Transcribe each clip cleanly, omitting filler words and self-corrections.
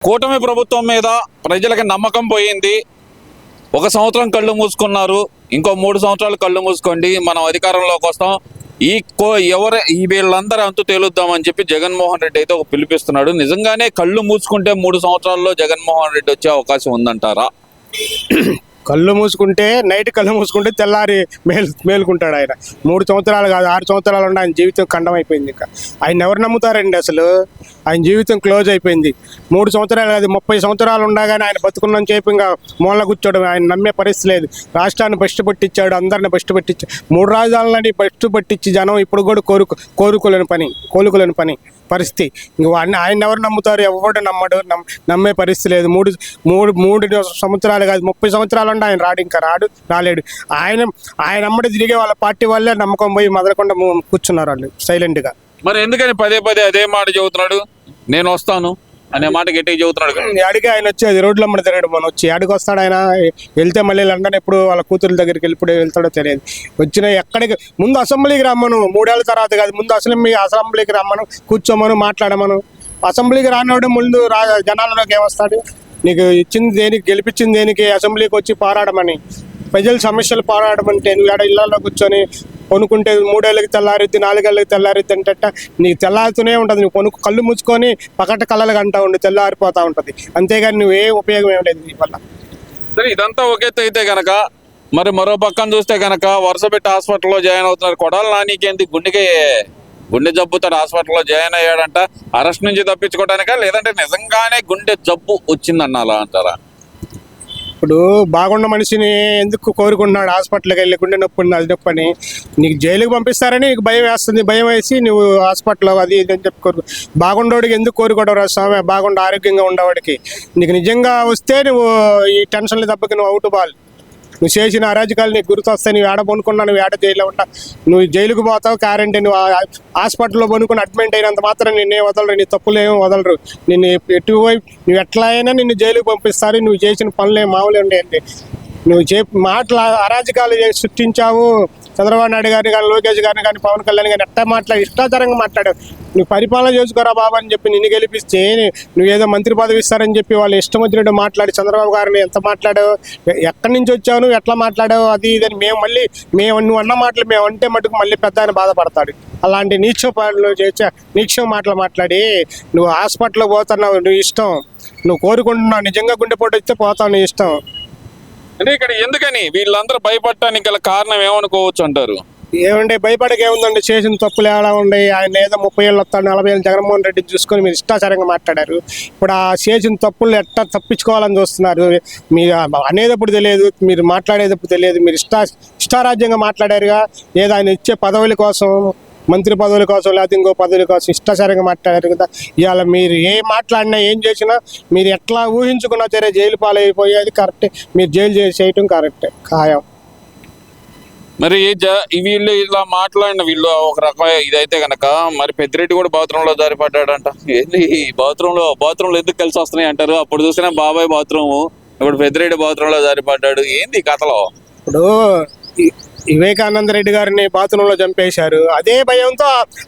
కూటమి ప్రభుత్వం మీద ప్రజలకి నమ్మకం పోయింది. 1 సంవత్సరం కళ్ళు మూసుకున్నారు, ఇంకో 3 సంవత్సరాలు కళ్ళు మూసుకోండి, మనం అధికారంలోకి వస్తాం, ఈ వీళ్ళందరూ అంతు తేలుద్దామని చెప్పి జగన్మోహన్ రెడ్డి అయితే ఒక పిలిపిస్తున్నాడు. నిజంగానే కళ్ళు మూసుకుంటే 3 సంవత్సరాల్లో జగన్మోహన్ రెడ్డి వచ్చే అవకాశం ఉందంటారా? కళ్ళు మూసుకుంటే నైట్ కళ్ళు మూసుకుంటే తెల్లారి మేలుకుంటాడు ఆయన. 3 సంవత్సరాలు కాదు 6 సంవత్సరాలు ఉండి ఆయన జీవితం ఖండం అయిపోయింది. ఇంకా ఆయన ఎవరు నమ్ముతారండి? అసలు ఆయన జీవితం క్లోజ్ అయిపోయింది. 3 సంవత్సరాలు కాదు 30 సంవత్సరాలు ఉండగానే ఆయన బతుకున్న చేపు ఇంకా మూల కూర్చోవడం, ఆయన నమ్మే పరిస్థితి లేదు. రాష్ట్రాన్ని బెస్ట్ పట్టించాడు, అందరిని బెస్ట్ పట్టించాడు. 3 రాజధానులని బెస్ట్ పట్టించి జనం ఇప్పుడు కూడా కోలుకోలేని పని పరిస్థితి. ఇంక ఆయన ఎవరు నమ్ముతారు? ఎవరు నమ్మే పరిస్థితి లేదు. మూడు సంవత్సరాలు కాదు 30 సంవత్సరాలు ఉంటే ఆయన రాలేడు. ఆయన అమ్మడి తిరిగే వాళ్ళ పార్టీ వాళ్ళే నమ్మకం పోయి మొదలకుండా కూర్చున్నారు వాళ్ళు సైలెంట్గా. మరి ఎందుకని పదే అదే మాట చెబుతున్నాడు? నేను వస్తాను అనే మాట గట్టిగా చెబుతున్నాడు. అడిగి ఆయన వచ్చేది రోడ్ల అమ్మడి తిరగడు. మనం వచ్చి అడిగి వస్తాడు ఆయన. వెళ్తే మళ్ళీ లండన్ ఎప్పుడు వాళ్ళ కూతురు దగ్గరికి వెళ్ళిప్పుడు వెళ్తాడో తెలియదు. వచ్చిన ఎక్కడికి ముందు అసెంబ్లీకి రమ్మను, 3 ఏళ్ళ తర్వాత కాదు, ముందు అసెంబ్లీకి రమ్మను, కూర్చోమను, మాట్లాడమను. అసెంబ్లీకి రానివాడు ముందు జనాల్లోకి ఏమొస్తాడు? నీకు ఇచ్చింది దేనికి, గెలిపించింది దేనికి? అసెంబ్లీకి వచ్చి పోరాడమని, ప్రజల సమస్యలు పోరాడమంటే నువ్వు ఏడ ఇళ్లలో కూర్చొని కొనుక్కుంటే 3 ఏళ్ళకి తెల్లారిద్ది, 4 ఏళ్ళకి తెల్లారిద్ది అంటే నీకు తెల్లారుతూనే ఉంటుంది. నువ్వు కళ్ళు ముచ్చుకొని పకట కళ్ళగా అంటా ఉండి తెల్లారిపోతూ ఉంటుంది. అంతేగాని నువ్వే ఉపయోగం ఏం లేదు దీనివల్ల. సరే, ఇదంతా ఒకెత్తి అయితే కనుక మరి మరో పక్కన చూస్తే కనుక వరుస పెట్టి హాస్పిటల్లో జాయిన్ అవుతున్నారు. కొడాలి నానికేంటి గుండె జబ్బుతో హాస్పిటల్లో జాయిన్ అయ్యాడంట. అరెస్ట్ నుంచి తప్పించుకోవడానికా లేదంటే నిజంగానే గుండె జబ్బు వచ్చిందన్నాలా అంటారా? ఇప్పుడు బాగున్న మనిషిని ఎందుకు కోరుకుంటున్నాడు హాస్పిటల్కి వెళ్ళి? గుండె నొప్పి ఉంది, అది నొప్పి అని. నీకు జైలుకి పంపిస్తారని నీకు భయం వేస్తుంది. భయం వేసి నువ్వు హాస్పిటల్లో అది ఇది అని చెప్పి కోరుకు. బాగుండేవాడికి ఎందుకు కోరుకోవడం స్వామి? బాగుండ ఆరోగ్యంగా ఉండేవాడికి. నీకు నిజంగా వస్తే నువ్వు ఈ టెన్షన్లు దెబ్బకి నువ్వు అవుట్ బాల్. నువ్వు చేసిన అరాజకాలు నీకు గుర్తొస్తాయి. నువ్వు ఏడ పనుకున్నా, నువ్వు ఏడ జైల్లో ఉంటా, నువ్వు జైలుకు పోతావు. క్యారెంటీన్, నువ్వు హాస్పిటల్లో పనుకుని అడ్మిట్ అయినంత మాత్రం నిన్నే వదలరు, నీ తప్పులు ఏమో వదలరు. నిన్ను ఎటువైపు నువ్వు ఎట్లా అయినా నిన్ను జైలుకు పంపిస్తారు. నువ్వు చేసిన పనులు ఏం మామూలు ఉండేయండి. నువ్వు మాటలు అరాజకాలు సృష్టించావు. చంద్రబాబు నాయుడు గారిని కానీ, లోకేష్ గారిని కానీ, పవన్ కళ్యాణ్ గారిని ఎట్లా ఇష్టాచారంగా మాట్లాడావు. నువ్వు పరిపాలన చేసుకోరా బాబు అని చెప్పి నిన్ను గెలిపిస్తే నువ్వు ఏదో మంత్రి పదవి ఇస్తారని చెప్పి వాళ్ళు ఇష్టం వచ్చినట్టు మాట్లాడి చంద్రబాబు గారిని ఎంత మాట్లాడావు, ఎక్కడి నుంచి వచ్చావు, నువ్వు ఎట్లా మాట్లాడావు, అది ఇదని నువ్వు అన్న మాటలు మేము అంటే మటుకు మళ్ళీ పెద్ద ఆయన బాధపడతాడు. అలాంటి నీచ మాటలు మాట్లాడి నువ్వు హాస్పిటల్లో పోతున్నావు. నువ్వు ఇష్టం, నువ్వు కోరుకుంటున్నావు. నిజంగా గుండెపోటు వస్తే పోతావు, నీ ఇష్టం. అంటే ఇక్కడ ఎందుకని వీళ్ళందరూ భయపడటానికి గల కారణం ఏమనుకోవచ్చు అంటారు? ఏమంటే భయపడక ఏముందండి? చేసిన తప్పులు ఎలా ఉన్నాయి? ఆయన ఏదో 30 ఏళ్ళు వస్తాడు, 40 ఏళ్ళు జగన్మోహన్ రెడ్డిని చూసుకొని మీరు ఇష్టాచారంగా మాట్లాడారు. ఇప్పుడు ఆ చేసిన తప్పులు ఎట్లా తప్పించుకోవాలని చూస్తున్నారు. మీరు అనేటప్పుడు తెలియదు, మీరు మాట్లాడేటప్పుడు తెలియదు. మీరు ఇష్టారాజ్యంగా మాట్లాడారుగా. ఏదో ఆయన ఇచ్చే పదవుల కోసం, మంత్రి పదవుల కోసం, లేకపోతే ఇంకో పదవుల కోసం ఇష్టాచారంగా మాట్లాడారు కదా. ఇవాళ మీరు ఏం మాట్లాడినా ఏం చేసినా మీరు ఎట్లా ఊహించుకున్నా సరే జైలు పాలైపోయేది కరెక్టే. మీరు జైలు చేయటం కరెక్టే, ఖాయం. మరి వీళ్ళు ఇలా మాట్లాడిన వీళ్ళు ఒక రకమైన ఇదైతే కనుక మరి పెద్దిరెడ్డి కూడా బాత్రూంలో జారిపడ్డాడంట. ఏంటి ఈ బాత్రూంలో ఎందుకు కలిసి వస్తున్నాయి అంటారు? అప్పుడు చూసినా బాబాయ్ బాత్రూము, ఇప్పుడు పెద్దిరెడ్డి బాత్రూంలో జారిపడ్డాడు. ఏంది కథలో? ఇప్పుడు వివేకానంద రెడ్డి గారిని బాత్రూంలో చంపేశారు. అదే భయంతో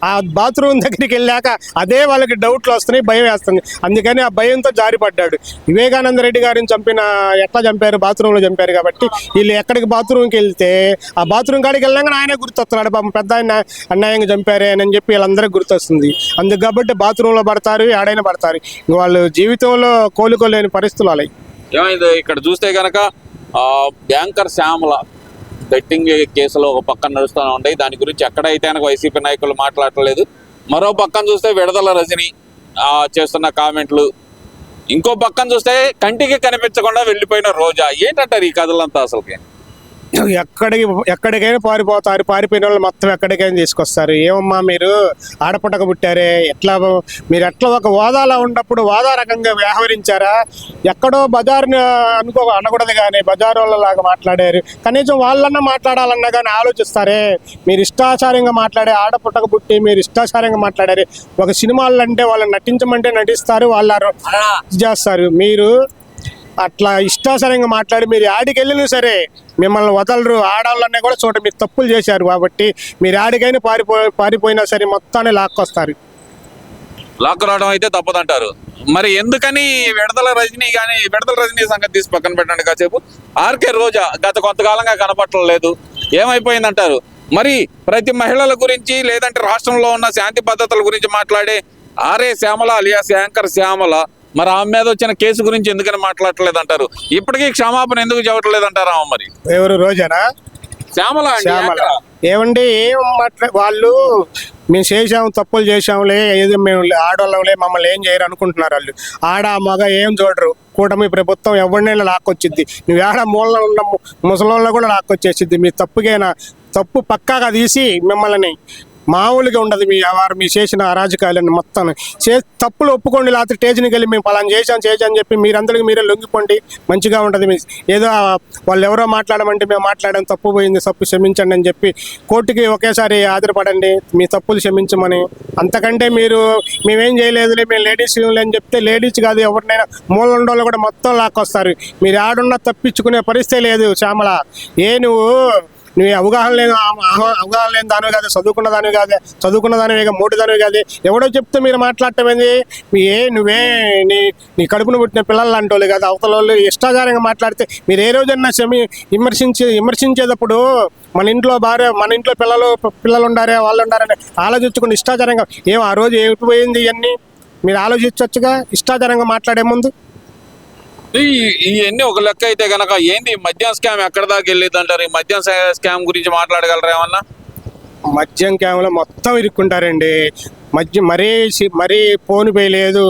ఆ బాత్రూమ్ దగ్గరికి వెళ్ళాక అదే వాళ్ళకి డౌట్లు వస్తున్నాయి, భయం వేస్తుంది. అందుకని ఆ భయంతో జారిపడ్డాడు. వివేకానంద రెడ్డి గారిని ఎట్లా చంపారు? బాత్రూంలో చంపారు. కాబట్టి వీళ్ళు ఎక్కడికి బాత్రూమ్కి వెళ్తే ఆ బాత్రూమ్ కాడికి వెళ్ళాక ఆయనే గుర్తొస్తున్నాడు. పాపం పెద్ద ఆయన అన్యాయంగా చంపారే అని చెప్పి వీళ్ళందరికీ గుర్తొస్తుంది. అందుకు కాబట్టి బాత్రూంలో పడతారు, ఏడైనా పడతారు. వాళ్ళు జీవితంలో కోలుకోలేని పరిస్థితులు అలాయి. ఏమైంది ఇక్కడ చూస్తే కనుక బ్యాంకర్ శ్యామల బెట్టింగ్ కేసులో ఒక పక్కన నడుస్తూ ఉంటాయి. దాని గురించి ఎక్కడైతే కనుక వైసీపీ నాయకులు మాట్లాడలేదు. మరో పక్కన చూస్తే విడుదల రజని చేస్తున్న కామెంట్లు, ఇంకో పక్కన చూస్తే కంటికి కనిపించకుండా వెళ్ళిపోయిన రోజా. ఏంటంటారు ఈ కథలంతా? అసలుకి ఎక్కడికైనా పారిపోతారు. పారిపోయిన వాళ్ళు మొత్తం ఎక్కడికైనా తీసుకొస్తారు. ఏమమ్మా మీరు ఆడపుట్టక పుట్టారే, మీరు ఎట్లా ఒక హోదాలో ఉన్నప్పుడు హోదా రకంగా వ్యవహరించారా? ఎక్కడో బజార్ని అనకూడదు కానీ బజార్ వాళ్ళలాగా మాట్లాడారు. కనీసం వాళ్ళన్నా మాట్లాడాలన్నా కానీ ఆలోచిస్తారే. మీరు ఇష్టాచారంగా మాట్లాడే, ఆడపుట్టక పుట్టి మీరు ఇష్టాచారంగా మాట్లాడారు. ఒక సినిమాలు అంటే వాళ్ళని నటించమంటే నటిస్తారు, వాళ్ళు చేస్తారు. మీరు అట్లా ఇష్టాచారంగా మాట్లాడి మీరు ఆడికి వెళ్ళినా సరే మిమ్మల్ని వదలరు. ఆడవాళ్ళనే కూడా చోట మీరు తప్పులు చేశారు కాబట్టి మీరు ఆడికైనా పారిపోయినా సరే మొత్తాన్ని లాక్కొస్తారు. లాక్కు రావడం అయితే తప్పదంటారు. మరి ఎందుకని విడదల రజనీ సంగతి తీసి పక్కన పెట్టండి కాసేపు. ఆర్కే రోజా గత కొంతకాలంగా కనపట్టలేదు, ఏమైపోయిందంటారు? మరి ప్రతి మహిళల గురించి లేదంటే రాష్ట్రంలో ఉన్న శాంతి భద్రతల గురించి మాట్లాడే R A Shyamala alias anchor Shyamala, మరి ఆమె మీద వచ్చిన కేసు గురించి ఎందుకని మాట్లాడలేదు అంటారు? ఇప్పటికీ క్షమాపణ ఎందుకు చెప్పట్లేదు అంటారా? మరి ఎవరు రోజానా? శ్యామల అండి, శ్యామల యాంకర్. ఏమండి ఏం వాళ్ళు మేము చేసాము తప్పులు చేసాములే, ఏదో మేము ఆడవాళ్ళంలే, మమ్మల్ని ఏం చేయరు అనుకుంటున్నారు వాళ్ళు. ఆడ మగ ఏం చూడరు. కూటమి ప్రభుత్వం ఎవరినైనా లాక్కొచ్చిద్ది. నువ్వు ఆడ మూలలో ఉన్న ముసలోళ్ళ కూడా లాక్కొచ్చేసిద్ది. మీ తప్పు పక్కాగా తీసి మిమ్మల్ని మామూలుగా ఉండదు మీ వారు మీ చేసిన అరాజకాలను మొత్తం తప్పులు ఒప్పుకోండి. లేకపోతే స్టేజ్కి వెళ్ళి మేము పలానా చేశాను చెప్పి మీరందరికీ మీరే లొంగిపోండి, మంచిగా ఉంటుంది. మీ ఏదో వాళ్ళు ఎవరో మాట్లాడమంటే మేము మాట్లాడడం తప్పు పోయింది, తప్పు క్షమించండి అని చెప్పి కోర్టుకి ఒకేసారి హాజరుపడండి, మీ తప్పులు క్షమించమని. అంతకంటే మేమేం చేయలేదులే, మేము లేడీస్ అని చెప్తే లేడీస్ కాదు, ఎవరినైనా మూల ఉండోళ్ళు కూడా మొత్తం లాక్కొస్తారు. మీరు ఆడున్నా తప్పించుకునే పరిస్థితి లేదు. శ్యామల నువ్వు అవగాహన లేని దానివి కాదు, చదువుకున్న దానివి 3 దానివి కాదు. ఎవడో చెప్తే మీరు మాట్లాడటమేంది? నువ్వే నీ కడుపును పుట్టిన పిల్లలు అంటోళ్ళు కాదు, అవతల వాళ్ళు ఇష్టాచారంగా మాట్లాడితే మీరు ఏ రోజన్నా విమర్శించేటప్పుడు మన ఇంట్లో భార్య, మన ఇంట్లో పిల్లలు ఉండారే, వాళ్ళు ఉండారని ఆలోచించుకుని ఇష్టాచారంగా ఆ రోజు ఏమిటి పోయింది ఇవన్నీ మీరు ఆలోచించవచ్చుగా, ఇష్టాచారంగా మాట్లాడే ముందు. ఇవన్నీ ఒక లెక్క అయితే గనక ఏంది మద్యం స్కామ్ ఎక్కడ దాకా వెళ్ళేది అంటారు? ఈ మద్యం స్కామ్ గురించి మాట్లాడగలరా ఏమన్నా? మద్యం క్యామ్లో మొత్తం ఇరుక్కుంటారండి. మద్యం మరీ పోను పోయలేదు,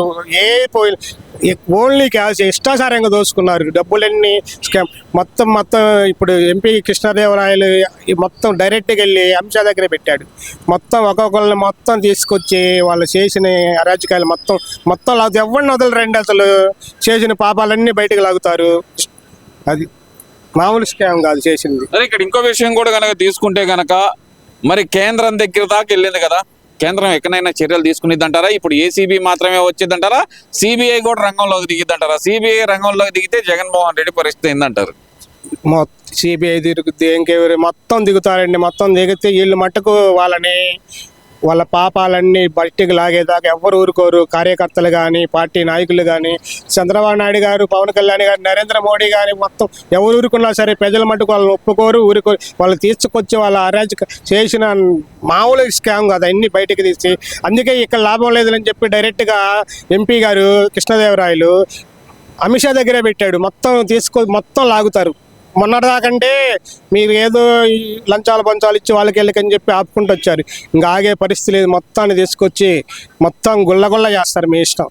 ఓన్లీ క్యాష్ ఇష్టాచారంగా దోసుకున్నారు. డబ్బులన్నీ స్కామ్ మొత్తం. ఇప్పుడు ఎంపీ కృష్ణదేవరాయలు మొత్తం డైరెక్ట్గా వెళ్ళి అంశా దగ్గర పెట్టాడు. మొత్తం ఒక్కొక్కరిని మొత్తం తీసుకొచ్చి వాళ్ళు చేసిన అరాజకాలు మొత్తం లాగుతారు. ఎవరిని వదలరండి, అసలు చేసిన పాపాలన్నీ బయటకు లాగుతారు. అది మామూలు స్కామ్ కాదు చేసింది. అదే ఇక్కడ ఇంకో విషయం కూడా కనుక తీసుకుంటే గనక మరి కేంద్రం దగ్గర దాకా వెళ్ళింది కదా, కేంద్రం ఎక్కడైనా చర్యలు తీసుకునిద్దంటారా? ఇప్పుడు ఏసీబీ మాత్రమే వచ్చిందంటారా? సిబిఐ కూడా రంగంలోకి దిగిద్దంటారా? సిబిఐ రంగంలోకి దిగితే జగన్మోహన్ రెడ్డి పరిస్థితి ఏందంటారు? సిబిఐ తిరుగుద్ది, ఇంకెవరు మొత్తం దిగుతారండి. మొత్తం దిగితే వీళ్ళు మట్టుకు వాళ్ళ పాపాలన్నీ బయటికి లాగేదాకా ఎవరు ఊరుకోరు. కార్యకర్తలు కానీ, పార్టీ నాయకులు కానీ, చంద్రబాబు నాయుడు గారు, పవన్ కళ్యాణ్ గారు, నరేంద్ర మోడీ కానీ మొత్తం ఎవరు ఊరుకున్నా సరే ప్రజల మట్టుకు వాళ్ళని ఒప్పుకోరు, ఊరుకోరు. వాళ్ళు తీసుకొచ్చి వాళ్ళ అరాజక చేసిన మామూలు స్కామ్ కాదు అన్ని బయటకు తీసి. అందుకే ఇక్కడ లాభం లేదని చెప్పి డైరెక్ట్గా ఎంపీ గారు కృష్ణదేవరాయలు అమిత్ షా దగ్గరే పెట్టాడు. మొత్తం లాగుతారు. మొన్నటిదాకంటే మీరు ఏదో లంచాలు ఇచ్చి వాళ్ళకి వెళ్ళకని చెప్పి ఆపుకుంటూ వచ్చారు. ఇంకా ఆగే పరిస్థితి లేదు. మొత్తాన్ని తీసుకొచ్చి మొత్తం గుల్లగుల్ల చేస్తారు. మీ ఇష్టం.